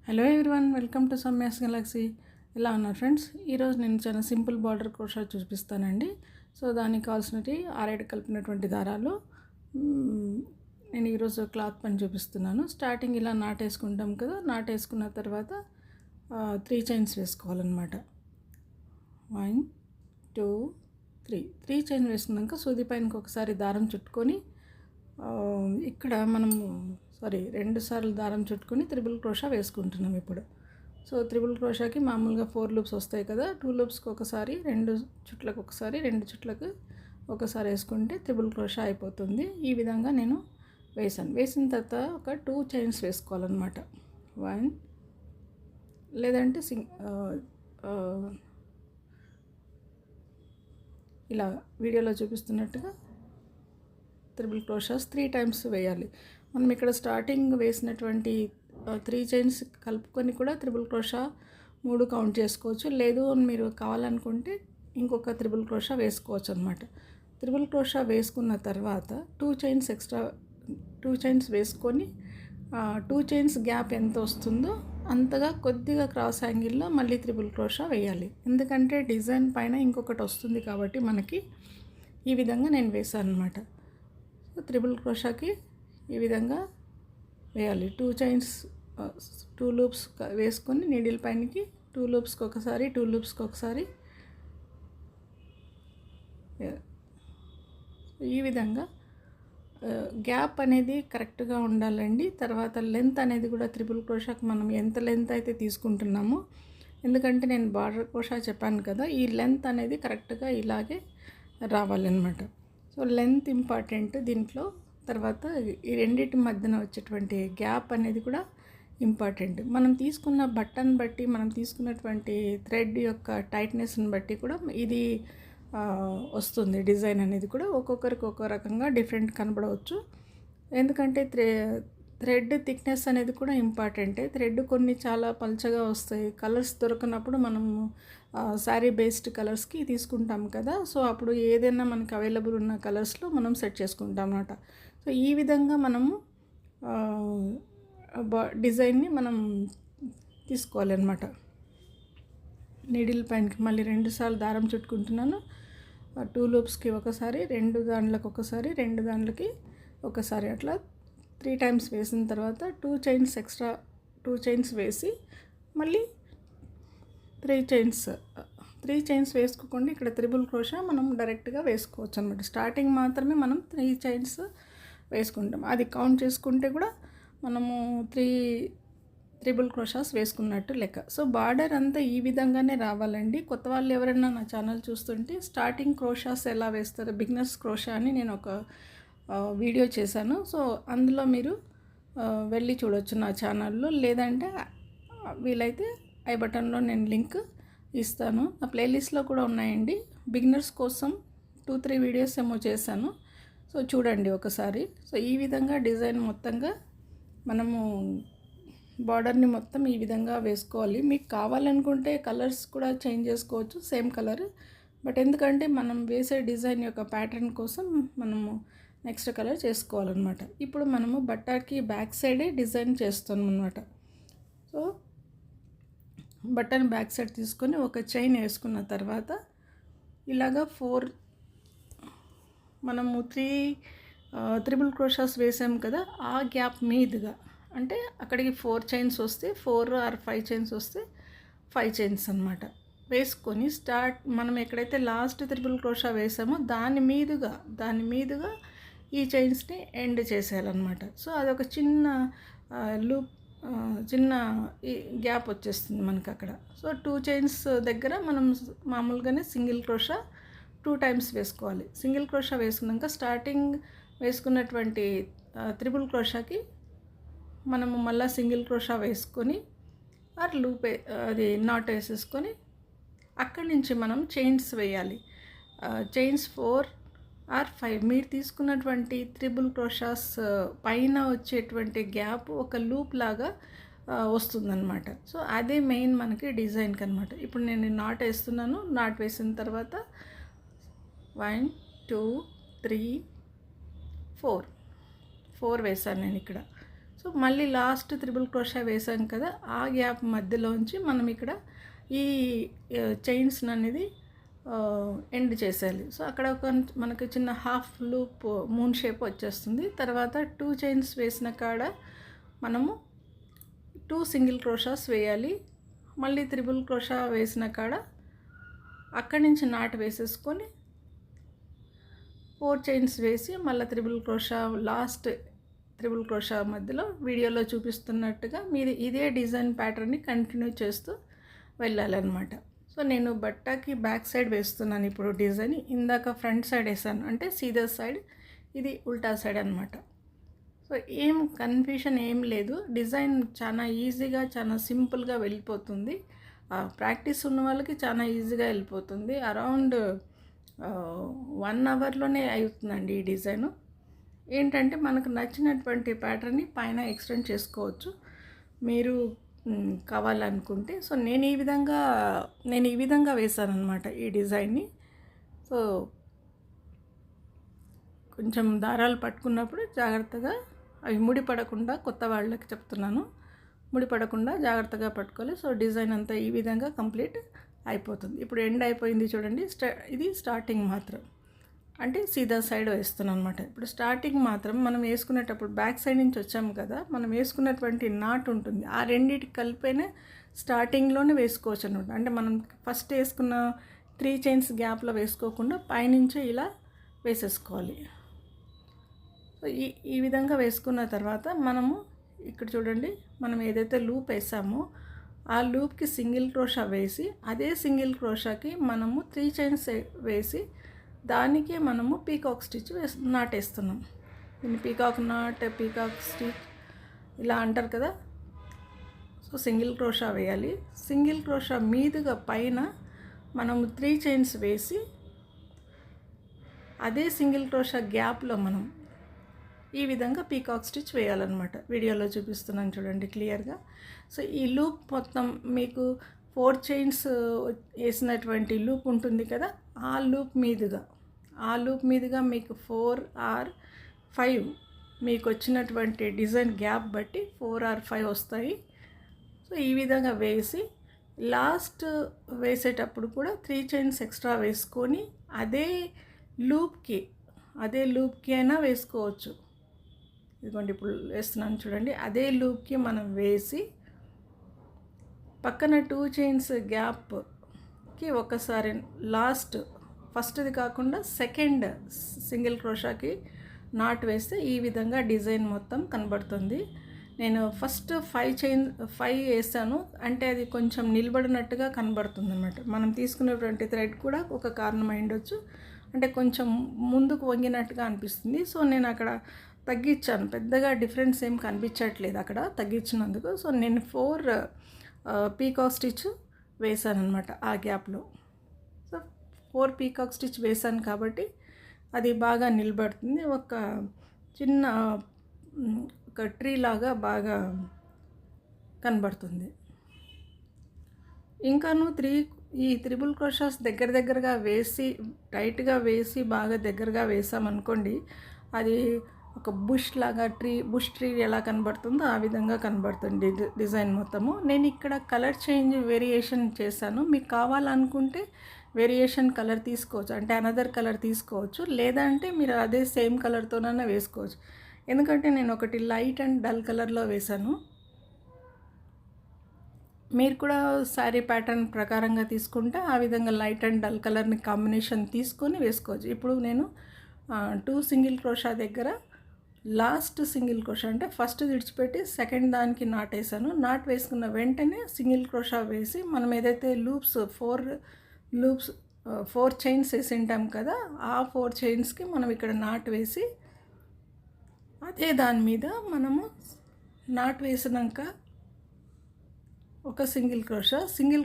Hello everyone, welcome to Samya's Galaxy. ఎలా ఉన్నారు friends? ఈరోజు నేను చాలా సింపుల్ బార్డర్ క్రోషా చూపిస్తానండి. సో దానికి కావాల్సినవి 6 కలిపినటువంటి దారాలు. నేను ఈరోజు క్లాత్ పని చూపిస్తున్నాను. స్టార్టింగ్ ఇలా నాటేసుకుంటాం కదా, నాటేసుకున్న తర్వాత 3 చైన్స్ వేసుకోవాలన్నమాట. 1 2 3 చైన్ వేసుకున్నాక సూది పైనకి ఒకసారి దారం చుట్టుకొని ఇక్కడ మనము 2 సార్లు దారం చుట్టుకొని త్రిబుల్ క్రోషా వేసుకుంటున్నాం ఇప్పుడు. సో త్రిబుల్ క్రోషాకి మామూలుగా 4 లూప్స్ వస్తాయి కదా, 2 లూప్స్కి ఒకసారి, 2 చుట్లకు ఒకసారి, 2 చుట్లకు ఒకసారి వేసుకుంటే త్రిబుల్ క్రోషా అయిపోతుంది. ఈ విధంగా నేను వేసిన తర్వాత ఒక 2 చైన్స్ వేసుకోవాలన్నమాట. 1 లేదంటే ఇలా వీడియోలో చూపిస్తున్నట్టుగా త్రిబుల్ క్రోషాస్ 3 టైమ్స్ వేయాలి. మనం ఇక్కడ స్టార్టింగ్ వేసినటువంటి 3 చైన్స్ కలుపుకొని కూడా త్రిబుల్ క్రోషా 3 కౌంట్ చేసుకోవచ్చు. లేదు మీరు కావాలనుకుంటే ఇంకొక త్రిబుల్ క్రోషా వేసుకోవచ్చు అనమాట. త్రిబుల్ క్రోషా వేసుకున్న తర్వాత 2 చైన్స్ ఎక్స్ట్రా 2 చైన్స్ వేసుకొని 2 చైన్స్ గ్యాప్ ఎంత వస్తుందో అంతగా కొద్దిగా క్రాస్ యాంగిల్లో మళ్ళీ త్రిబుల్ క్రోషా వేయాలి. ఎందుకంటే డిజైన్ పైన ఇంకొకటి వస్తుంది కాబట్టి మనకి ఈ విధంగా నేను వేసాను అనమాట. త్రిబుల్ క్రోషాకి ఈ విధంగా వేయాలి. 2 చైన్స్ 2 లూప్స్ వేసుకొని నీడిల్ పైనకి 2 లూప్స్కి ఒకసారి, 2 లూప్స్కి ఒకసారి ఈ విధంగా గ్యాప్ అనేది కరెక్ట్గా ఉండాలండి. తర్వాత లెంత్ అనేది కూడా త్రిబుల్ క్రోషాకి మనం ఎంత లెంత్ అయితే తీసుకుంటున్నామో, ఎందుకంటే నేను బార్డర్ క్రోషా చెప్పాను కదా, ఈ లెంత్ అనేది కరెక్ట్గా ఇలాగే రావాలన్నమాట. సో లెంత్ ఇంపార్టెంట్ దీంట్లో. తర్వాత ఈ రెండింటి మధ్యన వచ్చేటువంటి గ్యాప్ అనేది కూడా ఇంపార్టెంట్. మనం తీసుకున్న బట్టన్ బట్టి, మనం తీసుకున్నటువంటి థ్రెడ్ యొక్క టైట్నెస్ని బట్టి కూడా ఇది వస్తుంది. డిజైన్ అనేది కూడా ఒక్కొక్కరికి ఒక్కో రకంగా డిఫరెంట్ కనబడవచ్చు. ఎందుకంటే థ్రెడ్ థిక్నెస్ అనేది కూడా ఇంపార్టెంటే. థ్రెడ్ కొన్ని చాలా పల్చగా వస్తాయి. కలర్స్ దొరకనప్పుడు మనము శారీ బేస్డ్ కలర్స్కి తీసుకుంటాం కదా, సో అప్పుడు ఏదైనా మనకు అవైలబుల్ ఉన్న కలర్స్లో మనం సెట్ చేసుకుంటాం అన్నమాట. సో ఈ విధంగా మనము డిజైన్ని మనం తీసుకోవాలన్నమాట. నీడిల్ పైనకి మళ్ళీ 2 సార్లు దారం చుట్టుకుంటున్నాను. 2 లూప్స్కి ఒకసారి, 2 దాంట్లకు ఒకసారి, 2 దాంట్లకి ఒకసారి, అట్లా 3 టైమ్స్ వేసిన తర్వాత 2 చైన్స్ ఎక్స్ట్రా 2 చైన్స్ వేసి మళ్ళీ 3 చైన్స్ వేసుకోకుండా ఇక్కడ త్రిబుల్ క్రోషా మనం డైరెక్ట్గా వేసుకోవచ్చు అనమాట. స్టార్టింగ్ మాత్రమే మనం 3 చైన్స్ వేసుకుంటాం. అది కౌంట్ చేసుకుంటే కూడా మనము 3 త్రిబుల్ క్రోషాస్ వేసుకున్నట్టు లెక్క. సో బార్డర్ అంతా ఈ విధంగానే రావాలండి. కొత్త వాళ్ళు ఎవరైనా నా ఛానల్ చూస్తుంటే స్టార్టింగ్ క్రోషాస్ ఎలా వేస్తారు, బిగినర్స్ క్రోషా అని నేను ఒక వీడియో చేశాను. సో అందులో మీరు వెళ్ళి చూడవచ్చు నా ఛానల్లో. లేదంటే వీలైతే ఐ బటన్లో నేను లింక్ ఇస్తాను. నా ప్లేలిస్ట్లో కూడా ఉన్నాయండి. బిగినర్స్ కోసం 2-3 వీడియోస్ ఏమో చేశాను. సో చూడండి ఒకసారి. సో ఈ విధంగా డిజైన్ మొత్తంగా మనము బార్డర్ని మొత్తం ఈ విధంగా వేసుకోవాలి. మీకు కావాలనుకుంటే కలర్స్ కూడా చేంజ్ చేసుకోవచ్చు, సేమ్ కలర్. బట్ ఎందుకంటే మనం వేసే డిజైన్ యొక్క ప్యాటర్న్ కోసం మనము నెక్స్ట్ కలర్ చేసుకోవాలన్నమాట. ఇప్పుడు మనము బట్టకి బ్యాక్ సైడే డిజైన్ చేస్తాం అన్నమాట. సో బట్టన్ బ్యాక్ సైడ్ తీసుకొని ఒక చైన్ వేసుకున్న తర్వాత ఇలాగా 4 మనము 3 త్రిబుల్ క్రోషాస్ వేసాం కదా, ఆ గ్యాప్ మీదుగా అంటే అక్కడికి 4 చైన్స్ వస్తే 4 or 5 చైన్స్ వస్తే 5 చైన్స్ అన్నమాట వేసుకొని మనం ఎక్కడైతే లాస్ట్ త్రిబుల్ క్రోషా వేసామో దాని మీదుగా ఈ చైన్స్ని ఎండ్ చేసేయాలన్నమాట. సో అదొక చిన్న లూప్, చిన్న గ్యాప్ వచ్చేస్తుంది మనకు అక్కడ. సో 2 చైన్స్ దగ్గర మనం మామూలుగానే సింగిల్ క్రోషా 2 టైమ్స్ వేసుకోవాలి. సింగిల్ క్రోషా వేసుకున్నాక స్టార్టింగ్ వేసుకున్నటువంటి త్రిబుల్ క్రోషాకి మనము మళ్ళీ సింగిల్ క్రోషా వేసుకొని లూప్ అది నాట్ వేసేసుకొని అక్కడి నుంచి మనం చైన్స్ వేయాలి. చైన్స్ 4 or 5 మీరు తీసుకున్నటువంటి త్రిబుల్ క్రోషాస్ పైన వచ్చేటువంటి గ్యాప్ ఒక లూప్ లాగా వస్తుందన్నమాట. సో అదే మెయిన్ మనకి డిజైన్కి అనమాట. ఇప్పుడు నేను నాట్ వేస్తున్నాను. నాట్ వేసిన తర్వాత 1 2 3 4 వేసాను నేను ఇక్కడ. సో సో మళ్ళీ లాస్ట్ త్రిబుల్ క్రోషా వేసాం కదా, ఆ గ్యాప్ మధ్యలోంచి మనం ఇక్కడ ఈ చైన్స్ అనేది ఎండ్ చేసేయాలి. సో అక్కడ ఒక మనకు చిన్న హాఫ్ లూప్ మూన్ షేప్ వచ్చేస్తుంది. తర్వాత 2 చైన్స్ వేసిన కాడ మనము 2 సింగిల్ క్రోషాస్ వేయాలి. మళ్ళీ త్రిబుల్ క్రోషా వేసిన కాడ అక్కడి నుంచి నాట్ వేసేసుకొని 4 చైన్స్ వేసి మళ్ళీ triple crochet last triple crochet మధ్యలో వీడియోలో చూపిస్తున్నట్టుగా మీరు ఇదే డిజైన్ ప్యాటర్న్ని కంటిన్యూ చేస్తూ వెళ్ళాలన్నమాట. సో నేను బట్టకి బ్యాక్ సైడ్ వేస్తున్నాను ఇప్పుడు డిజైన్. ఇందాక ఫ్రంట్ సైడ్ వేసాను, అంటే సీదా సైడ్, ఇది ఉల్టా సైడ్ అనమాట. సో ఏం కన్ఫ్యూషన్ ఏం లేదు, డిజైన్ చాలా ఈజీగా చాలా సింపుల్గా వెళ్ళిపోతుంది. ప్రాక్టీస్ ఉన్న వాళ్ళకి చాలా ఈజీగా వెళ్ళిపోతుంది. అరౌండ్ 1 అవర్లోనే అవుతుందండి ఈ డిజైను. ఏంటంటే మనకు నచ్చినటువంటి ప్యాటర్న్ని పైన ఎక్స్టెండ్ చేసుకోవచ్చు మీరు కావాలనుకుంటే. సో నేను ఈ విధంగా వేసాను అనమాట ఈ డిజైన్ని. సో కొంచెం దారాలు పట్టుకున్నప్పుడు జాగ్రత్తగా అవి ముడిపడకుండా, కొత్త వాళ్ళకి చెప్తున్నాను, ముడిపడకుండా జాగ్రత్తగా పట్టుకోవాలి. సో డిజైన్ అంతా ఈ విధంగా కంప్లీట్ అయిపోతుంది. ఇప్పుడు ఎండ్ అయిపోయింది చూడండి. ఇది స్టార్టింగ్ మాత్రం, అంటే సీదా సైడ్ వేస్తున్నాను అనమాట. ఇప్పుడు స్టార్టింగ్ మాత్రం మనం వేసుకునేటప్పుడు బ్యాక్ సైడ్ నుంచి వచ్చాము కదా, మనం వేసుకున్నటువంటి నాట్ ఉంటుంది, ఆ రెండింటికి కలిపైనా స్టార్టింగ్లోనే వేసుకోవచ్చు అనమాట. అంటే మనం ఫస్ట్ వేసుకున్న 3 చైన్స్ గ్యాప్లో వేసుకోకుండా పైనుంచే ఇలా వేసేసుకోవాలి. సో ఈ విధంగా వేసుకున్న తర్వాత మనము ఇక్కడ చూడండి, మనం ఏదైతే లూప్ వేసామో ఆ లూప్కి సింగిల్ క్రోషా వేసి, అదే సింగిల్ క్రోషాకి మనము 3 చైన్స్ వేసి దానికే మనము పీకాక్ స్టిచ్ నాటేస్తున్నాం. దీన్ని పీకాక్ నాట్, పీకాక్ స్టిచ్ ఇలా అంటారు కదా. సో సింగిల్ క్రోషా వేయాలి. సింగిల్ క్రోషా మీదుగా పైన మనము 3 చైన్స్ వేసి అదే సింగిల్ క్రోషా గ్యాప్లో మనం ఈ విధంగా పీకాక్ స్టిచ్ వేయాలన్నమాట. వీడియోలో చూపిస్తున్నాను చూడండి క్లియర్గా. సో ఈ లూప్ మొత్తం మీకు 4 చైన్స్ వేసినటువంటి లూప్ ఉంటుంది కదా, ఆ లూప్ మీదుగా మీకు 4 or 5 మీకు వచ్చినటువంటి డిజైన్ గ్యాప్ బట్టి 4 or 5 వస్తాయి. సో ఈ విధంగా వేసి లాస్ట్ వేసేటప్పుడు కూడా 3 చైన్స్ ఎక్స్ట్రా వేసుకొని అదే లూప్కి అయినా వేసుకోవచ్చు. ఇదిగోండి ఇప్పుడు వేస్తున్నాను చూడండి. అదే లూప్కి మనం వేసి పక్కన 2 చైన్స్ గ్యాప్కి ఒకసారి లాస్ట్ ఫస్ట్ది కాకుండా సెకండ్ సింగిల్ క్రోషాకి నాట్ వేస్తే ఈ విధంగా డిజైన్ మొత్తం కనబడుతుంది. నేను ఫస్ట్ 5 వేసాను, అంటే అది కొంచెం నిలబడినట్టుగా కనబడుతుంది అన్నమాట. మనం తీసుకునేటువంటి థ్రెడ్ కూడా ఒక కారణం అయిండొచ్చు, అంటే కొంచెం ముందుకు వంగినట్టుగా అనిపిస్తుంది. సో నేను అక్కడ తగ్గించాను, పెద్దగా డిఫరెన్స్ ఏం కనిపించట్లేదు అక్కడ తగ్గించినందుకు. సో నేను 4 పీకాక్ స్టిచ్ వేసాను అనమాట ఆ గ్యాప్లో. సో 4 పీకాక్ స్టిచ్ వేసాను కాబట్టి అది బాగా నిలబడుతుంది. ఒక చిన్న ఒక ట్రీ లాగా బాగా కనబడుతుంది. ఇంకాను ఈ త్రిబుల్ క్రోషాస్ దగ్గరగా వేసి టైట్గా వేసి బాగా దగ్గరగా వేసామనుకోండి, అది ఒక బుష్ ట్రీ ఎలా కనబడుతుందో ఆ విధంగా కనబడుతుంది డిజైన్ మొత్తము. నేను ఇక్కడ కలర్ చేంజ్ వేరియేషన్ చేశాను. మీకు కావాలనుకుంటే వేరియేషన్ కలర్ తీసుకోవచ్చు, అంటే అనదర్ కలర్ తీసుకోవచ్చు, లేదంటే మీరు అదే సేమ్ కలర్తోనైనా వేసుకోవచ్చు. ఎందుకంటే నేను ఒకటి లైట్ అండ్ డల్ కలర్లో వేశాను. మీరు కూడా శారీ ప్యాటర్న్ ప్రకారంగా తీసుకుంటే ఆ విధంగా లైట్ అండ్ డల్ కలర్ని కాంబినేషన్ తీసుకొని వేసుకోవచ్చు. ఇప్పుడు నేను 2 సింగిల్ క్రోషా దగ్గర లాస్ట్ సింగిల్ క్రోషా, అంటే ఫస్ట్ విడిచిపెట్టి సెకండ్ దానికి నాట్ వేసాను. నాట్ వేసుకున్న వెంటనే సింగిల్ క్రోషా వేసి మనం ఏదైతే ఫోర్ చైన్స్ వేసి ఉంటాం కదా, ఆ 4 చైన్స్కి మనం ఇక్కడ నాట్ వేసి అదే దాని మీద మనము నాట్ వేసినాక ఒక సింగిల్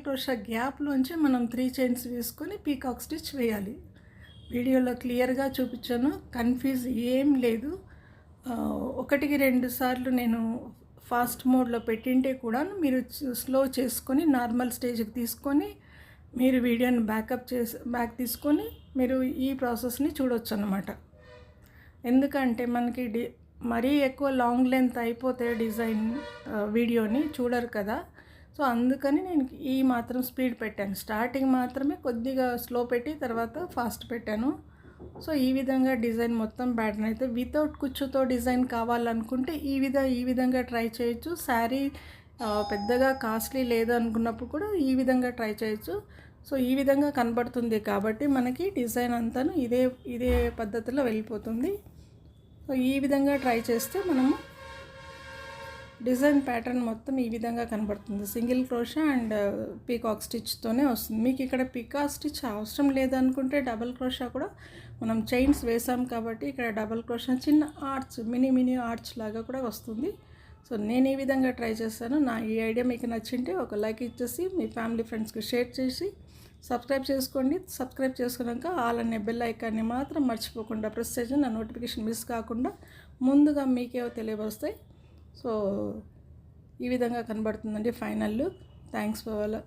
క్రోషా గ్యాప్లోంచి మనం 3 చైన్స్ వేసుకొని పీకాక్ స్టిచ్ వేయాలి. వీడియోలో క్లియర్గా చూపించాను, కన్ఫ్యూజ్ ఏం లేదు. 1-2 సార్లు నేను ఫాస్ట్ మోడ్లో పెట్టింటే కూడా మీరు స్లో చేసుకొని నార్మల్ స్టేజ్కి తీసుకొని మీరు వీడియోని బ్యాక్ తీసుకొని మీరు ఈ ప్రాసెస్ని చూడొచ్చు అన్నమాట. ఎందుకంటే మనకి మరీ ఎక్కువ లాంగ్ లెంత్ అయిపోతే డిజైన్ వీడియోని చూడరు కదా. సో అందుకని నేను ఈ మాత్రం స్పీడ్ పెట్టాను. స్టార్టింగ్ మాత్రమే కొద్దిగా స్లో పెట్టి తర్వాత ఫాస్ట్ పెట్టాను. సో ఈ విధంగా డిజైన్ మొత్తం ప్యాటర్న్ అయితే వితౌట్ కుచ్చుతో డిజైన్ కావాలనుకుంటే ఈ విధంగా ట్రై చేయొచ్చు. శారీ పెద్దగా కాస్ట్లీ లేదు అనుకున్నప్పుడు కూడా ఈ విధంగా ట్రై చేయొచ్చు. సో ఈ విధంగా కనబడుతుంది కాబట్టి మనకి డిజైన్ అంతాను ఇదే పద్ధతిలో వెళ్ళిపోతుంది. సో ఈ విధంగా ట్రై చేస్తే మనము డిజైన్ ప్యాటర్న్ మొత్తం ఈ విధంగా కనబడుతుంది. సింగిల్ క్రోషా అండ్ పీకాక్ స్టిచ్తోనే వస్తుంది. మీకు ఇక్కడ పీకాక్ స్టిచ్ అవసరం లేదనుకుంటే డబల్ క్రోషా కూడా మనం చైన్స్ వేసాం కాబట్టి ఇక్కడ డబల్ క్రోషా చిన్న ఆర్చ్ మినీ ఆర్చ్ లాగా కూడా వస్తుంది. సో నేను ఈ విధంగా ట్రై చేస్తాను. నా ఈ ఐడియా మీకు నచ్చింటే ఒక లైక్ ఇచ్చేసి మీ ఫ్యామిలీ ఫ్రెండ్స్కి షేర్ చేసి సబ్స్క్రైబ్ చేసుకోండి. సబ్స్క్రైబ్ చేసుకున్నాక ఆల్ అనే బెల్ ఐకాన్ని మాత్రం మర్చిపోకుండా ప్రెస్ చేసి నా నోటిఫికేషన్ మిస్ కాకుండా ముందుగా మీకే తెలియవస్తాయి. సో ఈ విధంగా కనబడుతుందండి ఫైనల్ లుక్. Thanks for